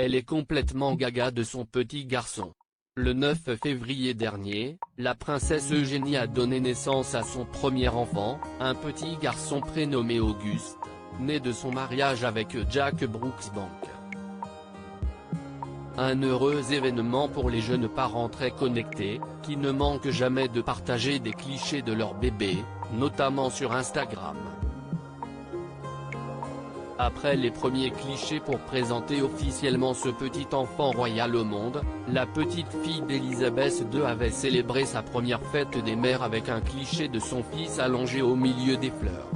elle est complètement gaga de son petit garçon. Le 9 février dernier, la princesse Eugénie a donné naissance à son premier enfant, un petit garçon prénommé Auguste, né de son mariage avec Jack Brooksbank. Un heureux événement pour les jeunes parents très connectés, qui ne manquent jamais de partager des clichés de leur bébé, notamment sur Instagram. Après les premiers clichés pour présenter officiellement ce petit enfant royal au monde, la petite fille d'Elisabeth II avait célébré sa première fête des mères avec un cliché de son fils allongé au milieu des fleurs.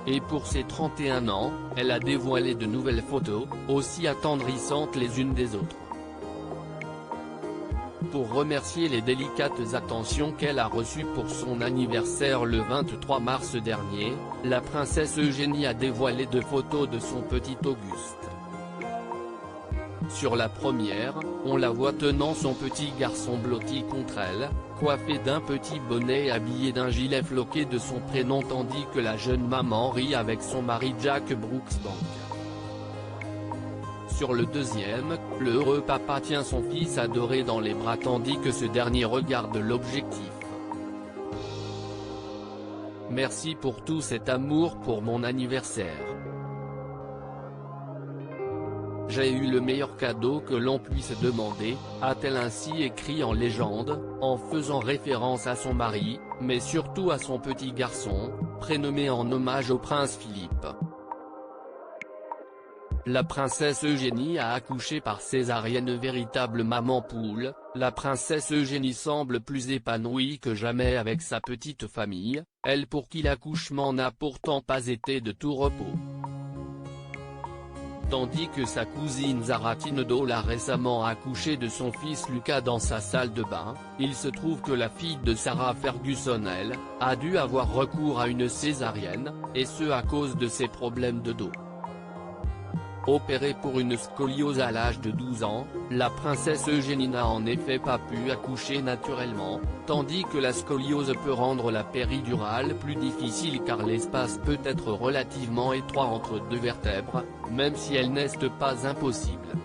Et pour ses 31 ans, elle a dévoilé de nouvelles photos, aussi attendrissantes les unes des autres. Pour remercier les délicates attentions qu'elle a reçues pour son anniversaire le 23 mars dernier, la princesse Eugénie a dévoilé 2 photos de son petit Auguste. Sur la première, on la voit tenant son petit garçon blotti contre elle, coiffé d'un petit bonnet et habillé d'un gilet floqué de son prénom tandis que la jeune maman rit avec son mari Jack Brooksbank. Sur le deuxième, le heureux papa tient son fils adoré dans les bras tandis que ce dernier regarde l'objectif. Merci pour tout cet amour pour mon anniversaire. J'ai eu le meilleur cadeau que l'on puisse demander, a-t-elle ainsi écrit en légende, en faisant référence à son mari, mais surtout à son petit garçon, prénommé en hommage au prince Philippe. La princesse Eugénie a accouché par césarienne, véritable maman poule. La princesse Eugénie semble plus épanouie que jamais avec sa petite famille, elle pour qui l'accouchement n'a pourtant pas été de tout repos. Tandis que sa cousine Zara Tinedo l'a récemment accouché de son fils Lucas dans sa salle de bain, il se trouve que la fille de Sarah Ferguson, elle, a dû avoir recours à une césarienne, et ce à cause de ses problèmes de dos. Opérée pour une scoliose à l'âge de 12 ans, la princesse Eugénie n'a en effet pas pu accoucher naturellement, tandis que la scoliose peut rendre la péridurale plus difficile car l'espace peut être relativement étroit entre 2 vertèbres, même si elle n'est pas impossible.